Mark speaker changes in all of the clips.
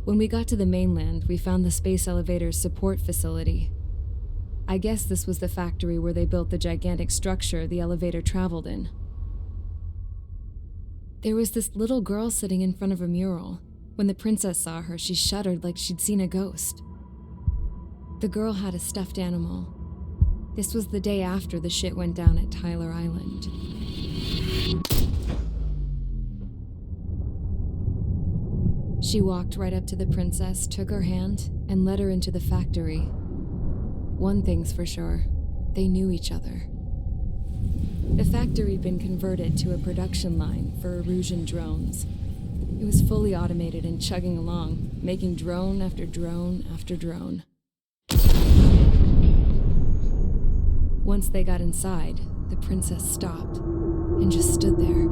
Speaker 1: When we got to the mainland, we found the space elevator's support facility. I guess this was the factory where they built the gigantic structure the elevator traveled in. There was this little girl sitting in front of a mural. When the princess saw her, she shuddered like she'd seen a ghost. The girl had a stuffed animal. This was the day after the shit went down at Tyler Island. She walked right up to the princess, took her hand, and led her into the factory. One thing's for sure, they knew each other. The factory had been converted to a production line for Erusian drones. It was fully automated and chugging along, making drone after drone after drone. Once they got inside, the princess stopped and just stood there.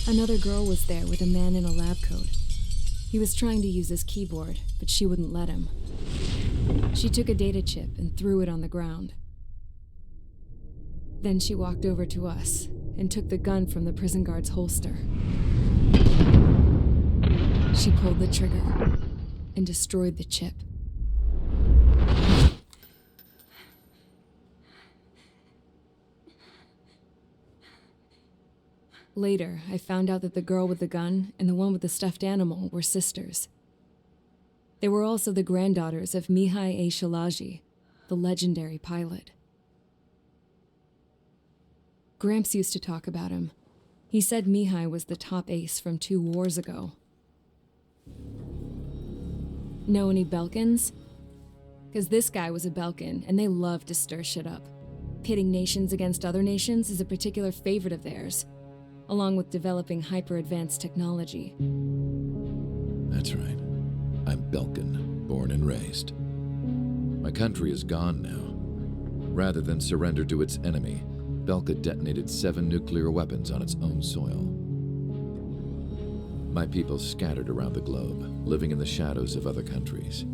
Speaker 1: Another girl was there with a man in a lab coat. He was trying to use his keyboard, but she wouldn't let him. She took a data chip and threw it on the ground. Then she walked over to us and took the gun from the prison guard's holster. She pulled the trigger and destroyed the chip. Later, I found out that the girl with the gun and the one with the stuffed animal were sisters. They were also the granddaughters of Mihai A. Shalaji, the legendary pilot. Gramps used to talk about him. He said Mihai was the top ace from 2 wars ago. Know any Belkans? Because this guy was a Belkan, and they love to stir shit up. Pitting nations against other nations is a particular favorite of theirs, along with developing hyper-advanced technology.
Speaker 2: That's right. I'm Belkan, born and raised. My country is gone now. Rather than surrender to its enemy, Belka detonated 7 nuclear weapons on its own soil. My people scattered around the globe, living in the shadows of other countries.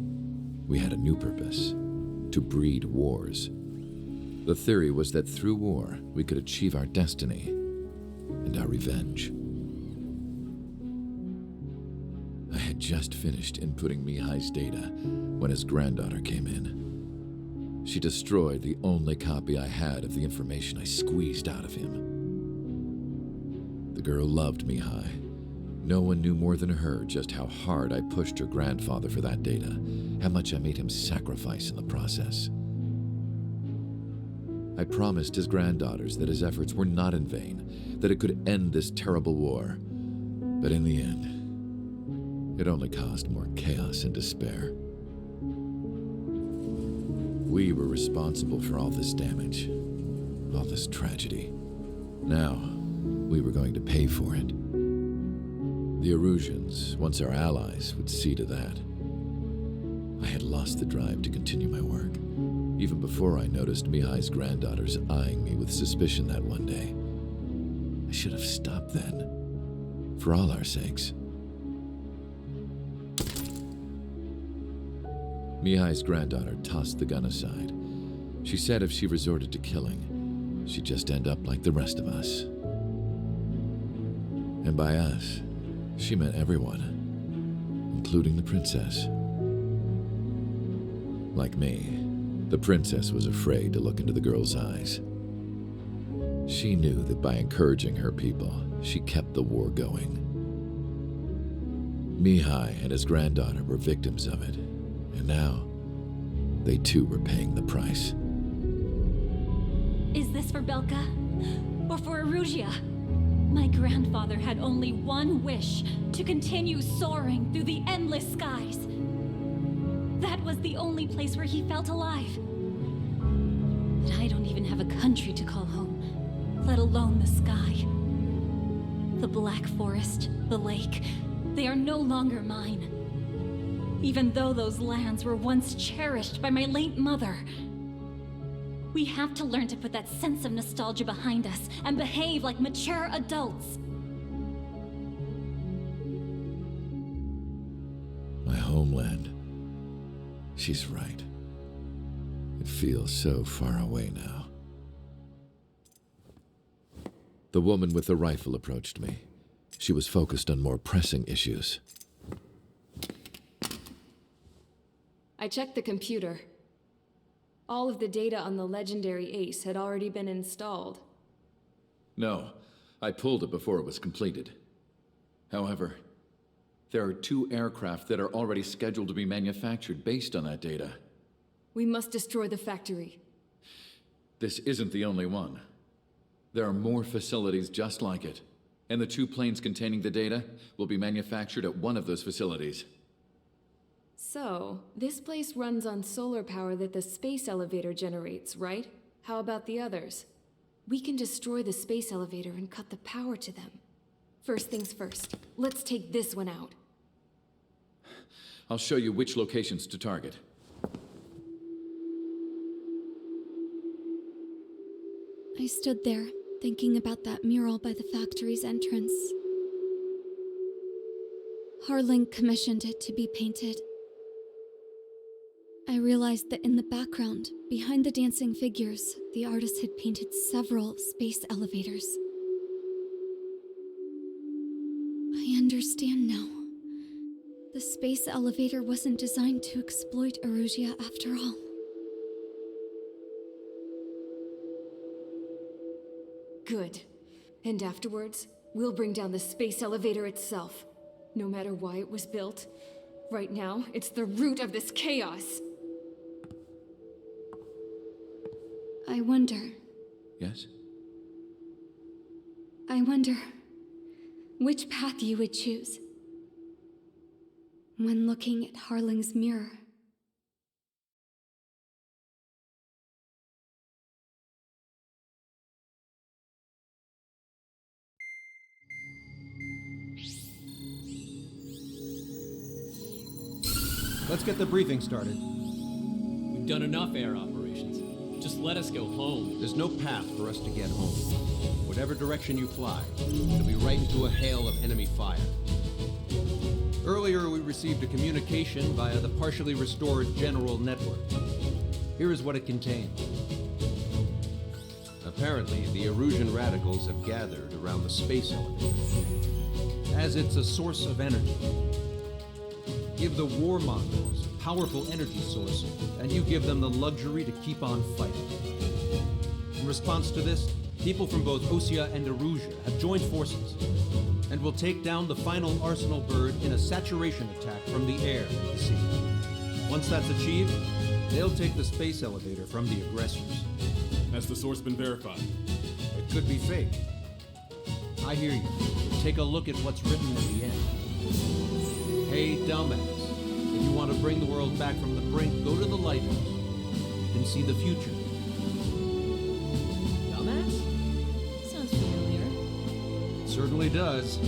Speaker 2: We had a new purpose: to breed wars. The theory was that through war, we could achieve our destiny and our revenge. I had just finished inputting Mihai's data when his granddaughter came in. She destroyed the only copy I had of the information I squeezed out of him. The girl loved Mihai. No one knew more than her just how hard I pushed her grandfather for that data, how much I made him sacrifice in the process. I promised his granddaughters that his efforts were not in vain, that it could end this terrible war. But in the end, it only caused more chaos and despair. We were responsible for all this damage, all this tragedy. Now, we were going to pay for it. The Erusians, once our allies, would see to that. I had lost the drive to continue my work, even before I noticed Mihai's granddaughters eyeing me with suspicion that one day. I should have stopped then, for all our sakes. Mihai's granddaughter tossed the gun aside. She said if she resorted to killing, she'd just end up like the rest of us. And by us, she meant everyone, including the princess. Like me, the princess was afraid to look into the girl's eyes. She knew that by encouraging her people, she kept the war going. Mihai and his granddaughter were victims of it, and now they too were paying the price.
Speaker 3: Is this for Belka? Or for Erusia? My grandfather had only one wish: to continue soaring through the endless skies. That was the only place where he felt alive. But I don't even have a country to call home, let alone the sky. The Black Forest, the lake, they are no longer mine. Even though those lands were once cherished by my late mother. We have to learn to put that sense of nostalgia behind us and behave like mature adults.
Speaker 2: My homeland. She's right. It feels so far away now. The woman with the rifle approached me. She was focused on more pressing issues.
Speaker 1: I checked the computer. All of the data on the legendary Ace had already been installed.
Speaker 2: No, I pulled it before it was completed. However, there are 2 aircraft that are already scheduled to be manufactured based on that data.
Speaker 1: We must destroy the factory.
Speaker 2: This isn't the only one. There are more facilities just like it, and the 2 planes containing the data will be manufactured at one of those facilities.
Speaker 1: So, this place runs on solar power that the space elevator generates, right? How about the others? We can destroy the space elevator and cut the power to them. First things first, let's take this one out.
Speaker 2: I'll show you which locations to target.
Speaker 4: I stood there, thinking about that mural by the factory's entrance. Harling commissioned it to be painted. I realized that in the background, behind the dancing figures, the artist had painted several space elevators. I understand now. The space elevator wasn't designed to exploit Erusia after all.
Speaker 1: Good. And afterwards, we'll bring down the space elevator itself. No matter why it was built, right now, it's the root of this chaos.
Speaker 4: I wonder
Speaker 2: Yes?
Speaker 4: which path you would choose when looking at Harling's mirror.
Speaker 5: Let's get the briefing started.
Speaker 6: We've done enough air operations. Just let us go home.
Speaker 5: There's no path for us to get home. Whatever direction you fly, it'll be right into a hail of enemy fire. Earlier, we received a communication via the partially restored general network. Here is what it contained. Apparently, the Erusian radicals have gathered around the space elevator, as it's a source of energy. Give the warmongers a powerful energy source, and you give them the luxury to keep on fighting. In response to this, people from both Osea and Erusia have joined forces, and will take down the final Arsenal bird in a saturation attack from the air and the sea. Once that's achieved, they'll take the space elevator from the aggressors.
Speaker 7: Has the source been verified?
Speaker 5: It could be fake. I hear you. Take a look at what's written at the end. Hey, dumbass. If you want to bring the world back from the brink, go to the Lighthouse. You can see the future.
Speaker 3: Dumbass? Sounds familiar.
Speaker 5: It certainly does.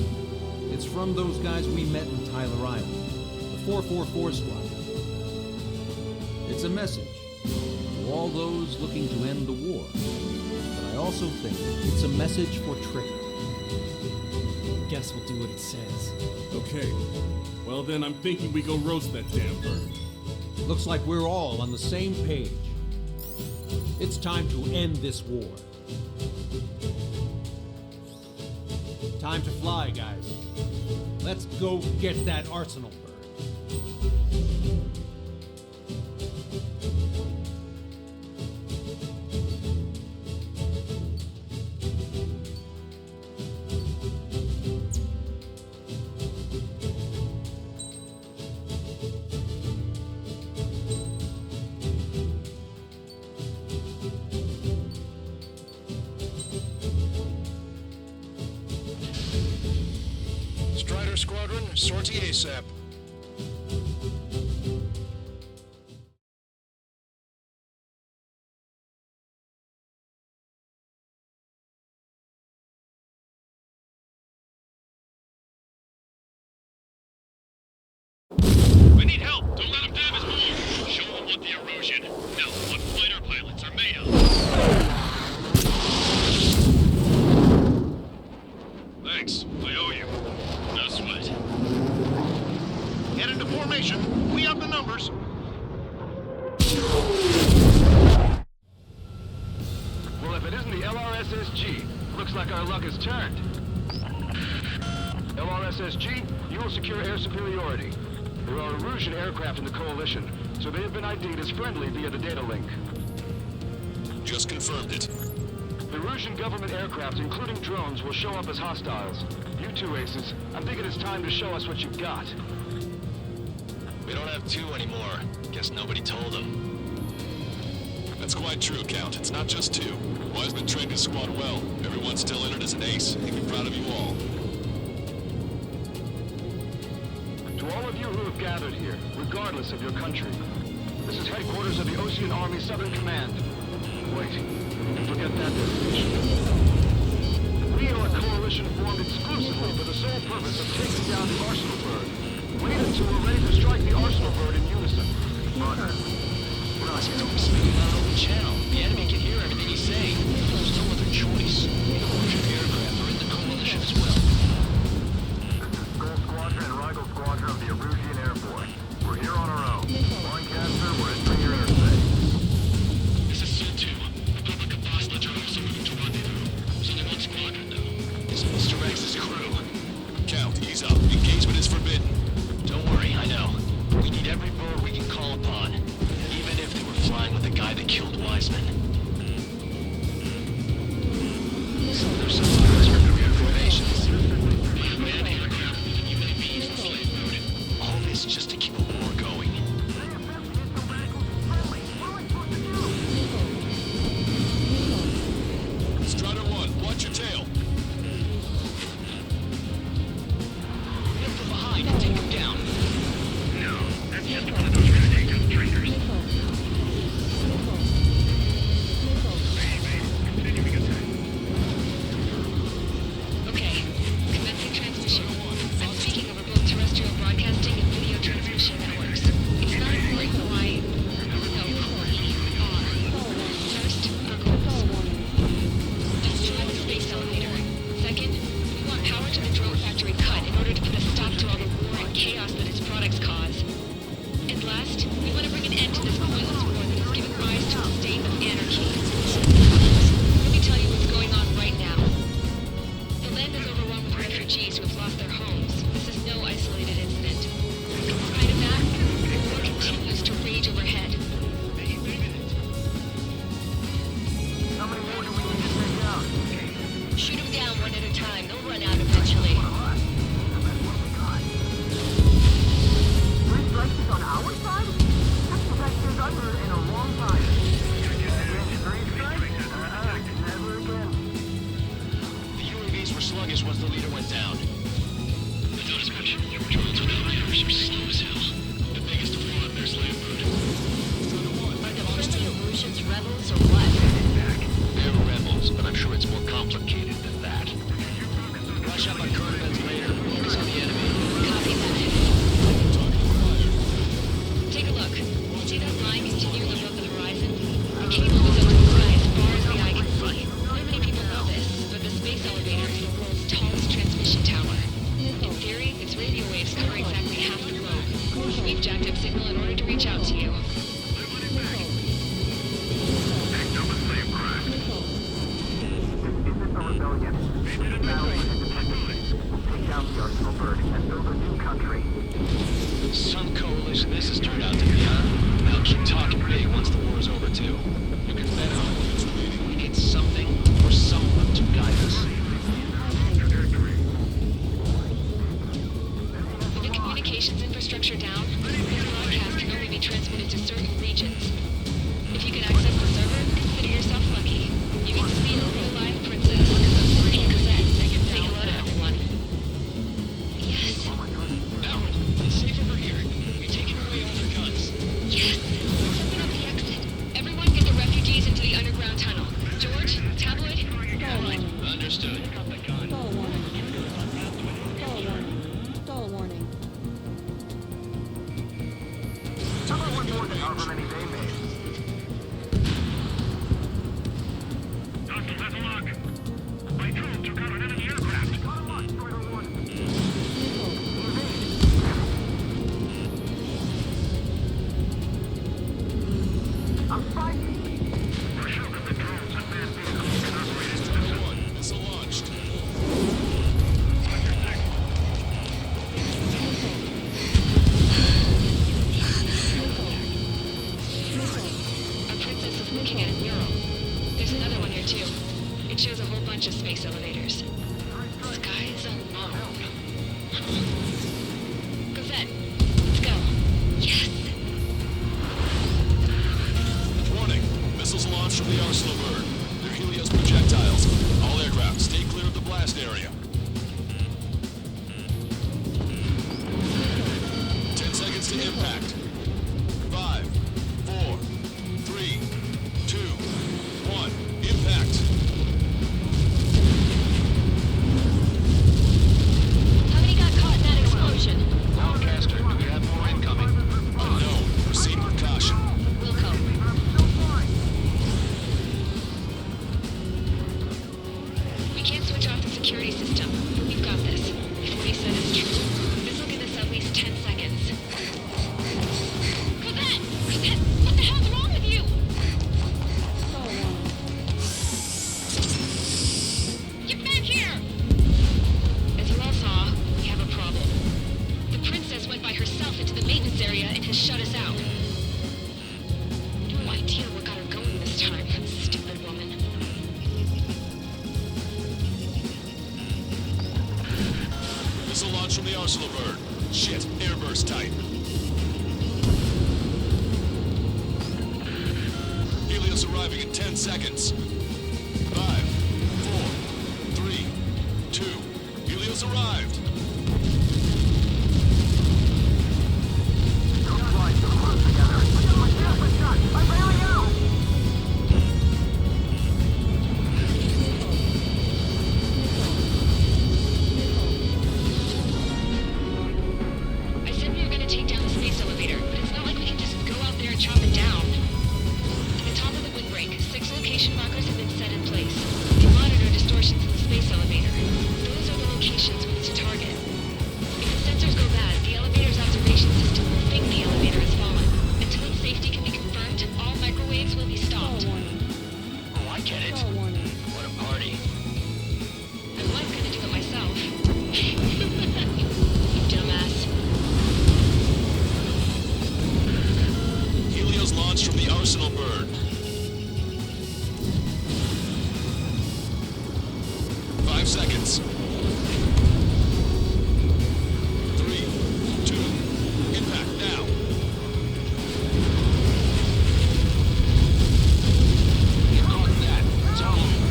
Speaker 5: It's from those guys we met in Tyler Island, the 444 Squad. It's a message to all those looking to end the war. But I also think it's a message for Trigger.
Speaker 6: Guess we'll do what it says.
Speaker 7: Okay. Well then, I'm thinking we go roast that damn bird.
Speaker 5: Looks like we're all on the same page. It's time to end this war. Time to fly, guys. Let's go get that Arsenal bird.
Speaker 8: Strider Squadron, sortie ASAP.
Speaker 9: We need help! Don't let them damage more! Show them what the erosion, no, what fighter pilots are made of! Thanks, I owe you. No sweat.
Speaker 10: like our luck has turned. LRSSG, you will secure air superiority. There are Erusian aircraft in the Coalition, so they have been ID'd as friendly via the data link.
Speaker 8: Just confirmed it.
Speaker 10: The Erusian government aircraft, including drones, will show up as hostiles. You two aces, I'm thinking it's time to show us what you've got.
Speaker 8: We don't have two anymore. Guess nobody told them. That's quite true, Count. It's not just two. Wiseman trained his squad well. Everyone's still in it as an ace. He'd be proud of you all.
Speaker 10: To all of you who have gathered here, regardless of your country, this is headquarters of the Ocean Army Southern Command. Wait, forget that destination. We are a coalition formed exclusively for the sole purpose of taking down the Arsenal Bird. Wait until we're ready to strike the Arsenal Bird in unison. Roger.
Speaker 11: Don't speak about open channel. The enemy can hear everything he's saying. There's no other choice. The Erusian aircraft are in the coalition as well.
Speaker 10: Gold Squadron and Rigel Squadron of the Erusian Air Force. We're here on our own. Lancaster, we're entering your airspace.
Speaker 9: This is Sun 2. Republic of Bosledge are also moving to rendezvous. There's only one squadron, though.
Speaker 11: It's Mr. X's crew.
Speaker 8: Count, ease up. Engagement is forbidden.
Speaker 11: Don't worry, I know. We need every bird we can call upon. Even if they were flying with the guy that killed Wiseman. So there's some formations.
Speaker 9: Man aircraft moving UAVs in slave mode.
Speaker 11: All this just to keep a war going.
Speaker 8: Strider 1, watch your tail.
Speaker 11: Hit from behind and take him down.
Speaker 9: No, that's just one of those renegade traitors. Continuing attack.
Speaker 12: Okay, commencing transmission. I'm speaking over both terrestrial broadcasting and video transmission networks. It's not important why... No, First, our goals. Destroy the space elevator. Second, we want power to the drone factory cut in order to put a stop to all the war and chaos that its products cause. And last, we want to bring an end to this pointless war that has given rise to a state of anarchy. Let me tell you what's going on right now. The land is overrun with refugees who have lost their homes. This is no isolated incident. In spite of that, the war continues to rage overhead.
Speaker 10: How many more do we need to take out?
Speaker 12: Shoot them down one at a time. They'll run out eventually.
Speaker 10: Three strikes is on our side? That's the best news I've heard in a long time. Three strikes? Never again.
Speaker 11: The UAVs were sluggish once the leader went down.
Speaker 9: I thought as much. Your drones with fighters are slow as hell. The biggest of all in their slave mode.
Speaker 12: Are the friendly Erusians rebels or what?
Speaker 11: They're rebels, but I'm sure it's more complicated than that. Brush up on current events later. Focus on the enemy.
Speaker 12: Copy that. Take a look. See that line continuing above the horizon? The cable goes up to the sky as far as the eye can see. Not many people know this, but the space elevator is the world's tallest transmission tower. In theory, its radio waves cover exactly half the globe. We've jacked up signal in order to reach out to you.
Speaker 11: Some coalition this has turned out to be, huh? Now keep talking big once the war's over, too. You can bet on it. We need something or someone to guide us.
Speaker 12: With the communications infrastructure down, broadcast can only be transmitted to certain regions. If you can access the server, consider yourself lucky. You get to see a real-life princess. Say hello to everyone. Yes.
Speaker 11: Now, it's safe over here. You're taking away all their guns.
Speaker 12: Yes! Something on the exit. Everyone get the refugees into the underground tunnel. George, Tabloid, go.
Speaker 11: Understood.
Speaker 13: Stall warning.
Speaker 10: Someone went more than however many they made.
Speaker 9: Hostile has a lock. My drone took out an enemy aircraft.
Speaker 10: Got a lock, Strider 1. I'm fighting.
Speaker 9: For sure that the drones and manned vehicles can operate as
Speaker 8: Strider 1, missile launch.
Speaker 12: looking at a mural. There's another one here too. It shows a whole bunch of space elevators. Skies alone. Cosette, let's go. Yes!
Speaker 8: Warning. Missiles launched from the Arsenal bird. They're Helios projectiles. All aircraft, stay clear of the blast area. 10 seconds to impact. 5, 4, 3, 2, 1. Impact.
Speaker 12: How many got caught in that explosion?
Speaker 11: Lancaster, do we have more incoming?
Speaker 8: Unknown. Proceed with caution.
Speaker 12: Wilco. We can't switch off the security system, but we've got this. If what he said is true, this will give us at least 10 seconds. Cosette! Cosette! What the hell's wrong with you? Get back here! As you all saw, we have a problem. The princess went by herself into the maintenance area and has shut us out. No idea what got her going this time. Stupid woman.
Speaker 8: Missile launch from the Arsenal bird. Shit, airburst type. Helios arriving in 10 seconds. 5, 4, 3, 2. Helios arrived.
Speaker 12: I said we were gonna take down the space elevator, but it's not like we can just go out there and chop it down. At the top of the windbreak, 6 location markers have been set in place to monitor distortions in the space elevator. Those are the locations we need to target. If the sensors go bad, the elevator's observation system will think the elevator has fallen. Until its safety can be confirmed, all microwaves will be stopped.
Speaker 11: Oh, I get it. What a party.
Speaker 12: I was gonna do it myself. You dumbass.
Speaker 8: Helios launched from the Arsenal bird. 5 seconds. 3, 2, impact now.
Speaker 11: You caught that. It's all over.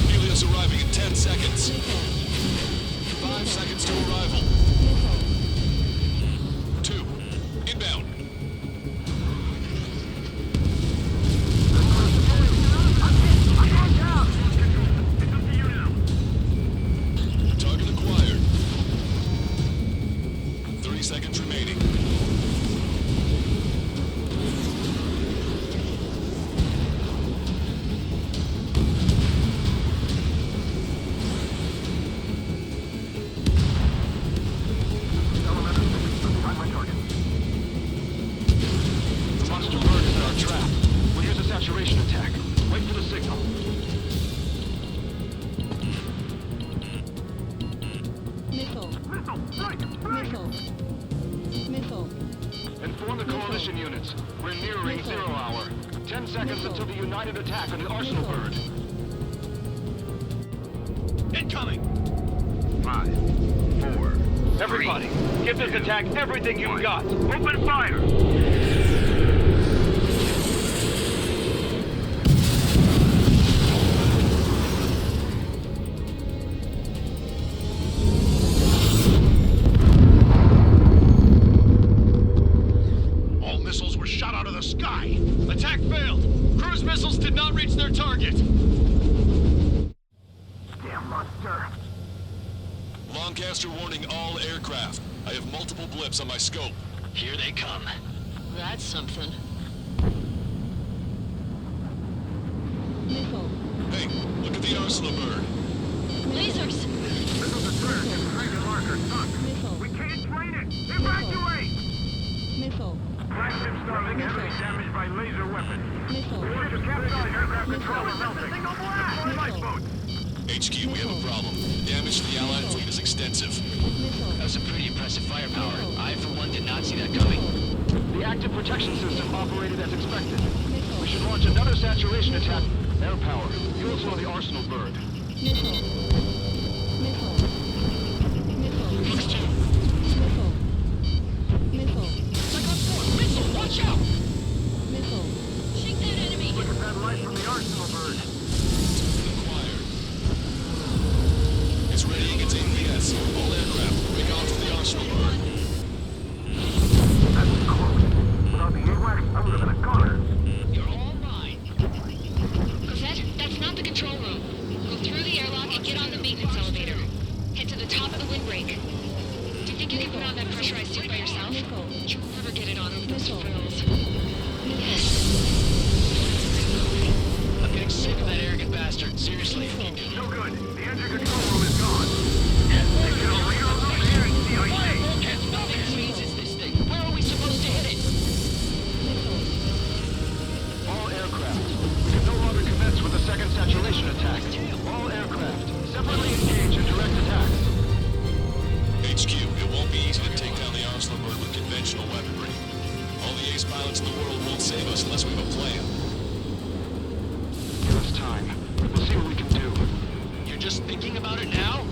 Speaker 8: Helios arriving in 10 seconds. 5 seconds to arrival. 2, inbound. Target acquired. 30 seconds remaining.
Speaker 10: The monster bird is in our trap. We'll use a saturation attack. Wait for the signal.
Speaker 13: Missile.
Speaker 10: Inform the coalition units. We're nearing 0 hour. 10 seconds until the united attack on the Arsenal bird.
Speaker 9: Incoming!
Speaker 10: 5, 4. Everybody, give this attack everything you've got. Open fire!
Speaker 9: All missiles were shot out of the sky. Attack failed. Cruise missiles did not reach their target.
Speaker 10: Damn monster.
Speaker 8: Lancaster warning all aircraft. I have multiple blips on my scope.
Speaker 11: Here they come.
Speaker 12: That's something.
Speaker 13: Missile.
Speaker 8: Hey, look at the Arsenal bird.
Speaker 12: Lasers!
Speaker 10: Missiles are tracked and target marker sunk.
Speaker 13: Missile.
Speaker 10: We can't train it! Evacuate!
Speaker 13: Missile.
Speaker 10: Flagship Starling heavily damaged by laser weapons.
Speaker 13: Missile.
Speaker 10: Order to capture aircraft control is melting. Deploy lifeboats!
Speaker 8: HQ, we have a problem. Damage to the Allied fleet is extensive.
Speaker 13: Missile.
Speaker 11: That's a pretty massive firepower. I, for one, did not see that coming.
Speaker 10: The active protection system operated as expected. We should launch another saturation attack. Air power. You'll slow the Arsenal bird.
Speaker 13: Missile. Missile. Missile.
Speaker 11: Missile.
Speaker 13: Missile.
Speaker 11: Second floor! Missile! Watch out!
Speaker 13: Missile.
Speaker 3: Shoot that enemy!
Speaker 10: Look at that light from the Arsenal bird.
Speaker 8: Acquired. It's readying its APS. All aircraft, break off to the Arsenal bird.
Speaker 10: That's close. Without the AWACS, I would have been a goner.
Speaker 11: You're all mine.
Speaker 12: Cosette, that's not the control room. Go through the airlock and get on the maintenance elevator. Head to the top of the windbreak. Do you think you can put on that pressurized suit by yourself? You'll never get it on over those frills. Yes.
Speaker 11: I'm getting sick of that arrogant bastard. Seriously.
Speaker 10: No good. The engine control room is gone. They can only go through here and see
Speaker 11: Bullcats, nothing squeezes this thing. Where are we supposed to hit it?
Speaker 10: All aircraft. We can no longer commence with the second saturation attack. All aircraft, separately engage in direct attacks.
Speaker 8: HQ, it won't be easy to take down the Arsenal bird with conventional weaponry. All the ace pilots in the world won't save us unless we have a plan.
Speaker 10: Give us time. We'll see what we can do.
Speaker 11: You're just thinking about it now?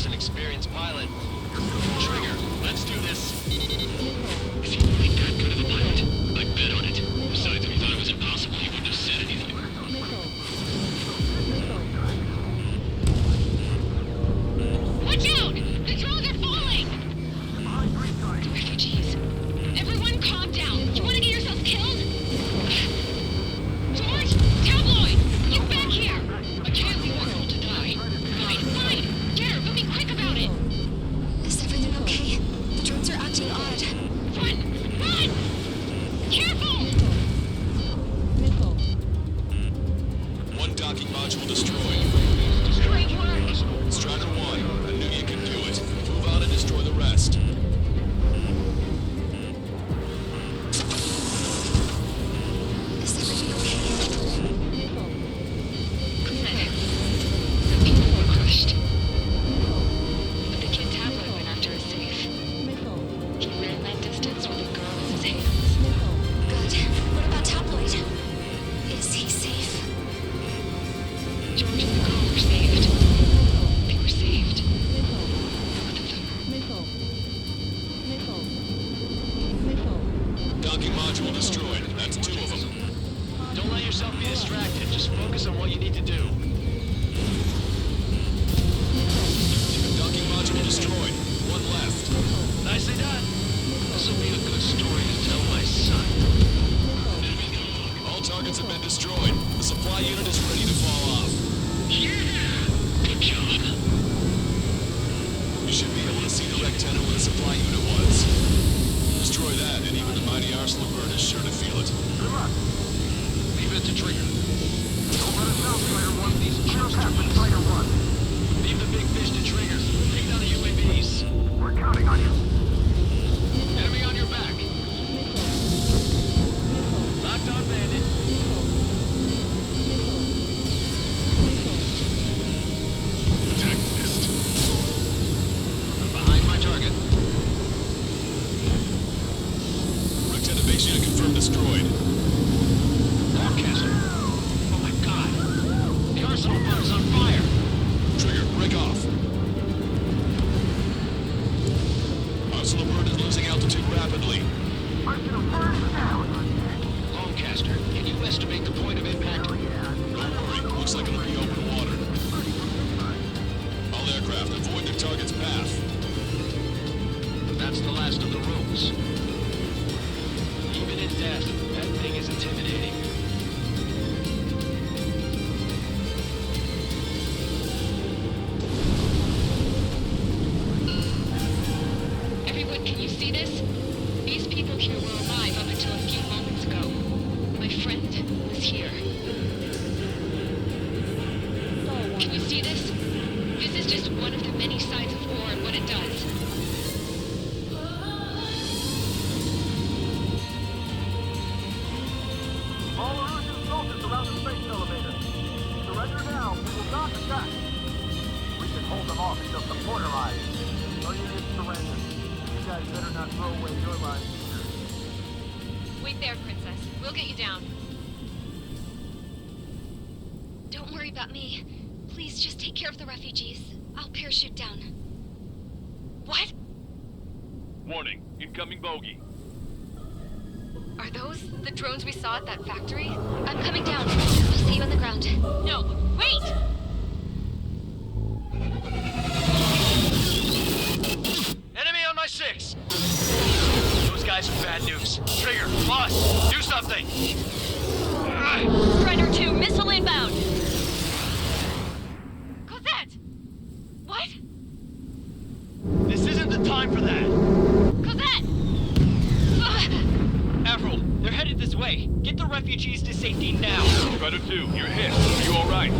Speaker 11: just an experienced pilot. Trigger, let's do this.
Speaker 12: If you really that good of a pilot, I'd bet on it. Besides, if you thought it was impossible, you wouldn't have said anything. Watch out! The drones are falling! The refugees. Everyone calm down. You want to get yourselves killed? George! Tabloid! Get back here! I can't leave people to die. Fine. Garrett, we'll be quick about it. Is everything okay? The drones are acting odd. Run! Careful!
Speaker 8: One docking module destroyed.
Speaker 12: Great work!
Speaker 8: Strider 1, I knew you could do it. Move on and destroy the rest.
Speaker 12: Is everything okay? Pathetic. The people were crushed. But the kid Tabloid went after a safe. He ran that distance with a girl in his hands. Good. What about Tabloid? Is he safe? George and the girl were saved. They were saved. Both of them.
Speaker 8: Docking module destroyed. That's 2 of them.
Speaker 11: Don't let yourself be distracted. Just focus on what you need to do.
Speaker 8: Docking module destroyed. 1 left.
Speaker 11: Nicely done. This will be a good story to tell my son.
Speaker 8: All targets have been destroyed. The supply unit is ready to fall off.
Speaker 12: Good job.
Speaker 8: You should be able to see the rectangle where the supply unit was. Destroy that, and even the mighty Arsenal bird is sure to feel it.
Speaker 5: Leave it to Trigger.
Speaker 10: Don't let us down, Strider 1. These just happen, Strider 1.
Speaker 11: Leave the big fish to Trigger. Take down the UAVs.
Speaker 10: We're counting on you.
Speaker 11: Enemy on your back. Locked on bandit.
Speaker 8: Attack missed.
Speaker 11: I'm behind my target.
Speaker 8: Rectangle base unit confirmed destroyed.
Speaker 11: Forecaster. Oh my god. The arsenal bird is on fire.
Speaker 8: Trigger, break off. Arsenal bird is losing altitude rapidly.
Speaker 10: Arsenal bird is down.
Speaker 11: Lonecaster, can you estimate the point of impact?
Speaker 8: Don't worry, looks like it'll be open water. All aircraft, avoid the target's path.
Speaker 11: That's the last of the rooms. Even in death, that thing is intimidating.
Speaker 12: Everyone, can you see this? These people here were alive up until a few moments ago. My friend was here. Can you see this? This is just one of the many sides of war and what it does.
Speaker 10: All Erusian soldiers around the space elevator. Surrender now. We will not attack. We can hold them off until support arrives. No units surrender. You guys better not throw away your lives either.
Speaker 12: Wait there, Princess. We'll get you down. Don't worry about me. Please just take care of the refugees. I'll parachute down. What?
Speaker 9: Warning, incoming bogey.
Speaker 12: Are those the drones we saw at that factory? I'm coming down. I'll see you on the ground. No, wait!
Speaker 11: Enemy on my 6! Those guys are bad news. Trigger, boss, do something!
Speaker 3: Strider 2, missile inbound!
Speaker 12: Cosette! What?
Speaker 11: This isn't the time for that!
Speaker 12: Cosette!
Speaker 11: Avril, they're headed this way. Get the refugees to safety now.
Speaker 9: Strider 2, you're hit. Are you alright?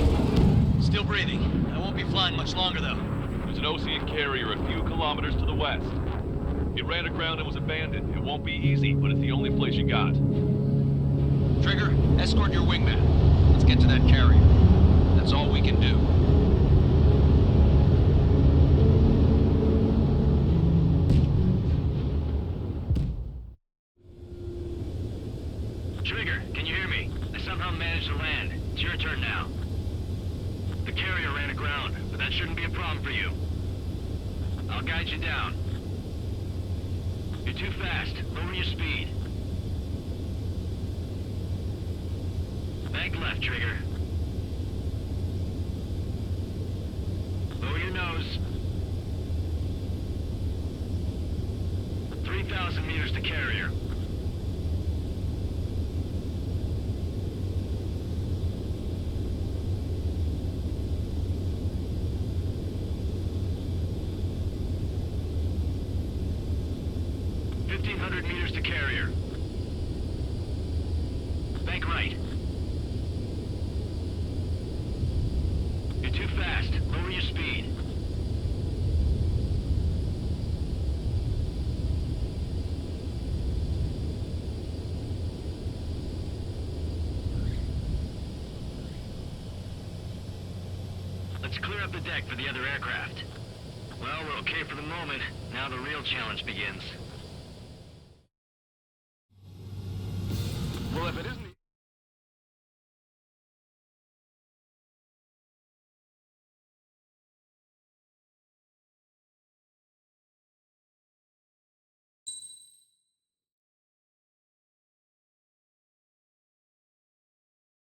Speaker 11: Still breathing. I won't be flying much longer, though.
Speaker 9: There's an Ocean carrier a few kilometers to the west. It ran aground and was abandoned. It won't be easy, but it's the only place you got.
Speaker 5: Trigger, escort your wingman. Let's get to that carrier. That's all we can do.
Speaker 10: Trigger, can you hear me? I somehow managed to land. It's your turn now. The carrier ran aground, but that shouldn't be a problem for you. I'll guide you down. You're too fast. Lower your speed. Bank left, Trigger. Lower your nose. 3,000 meters to carrier. Meters to carrier. Bank right. You're too fast. Lower your speed. Let's clear up the deck for the other aircraft. Well, we're okay for the moment. Now the real challenge begins.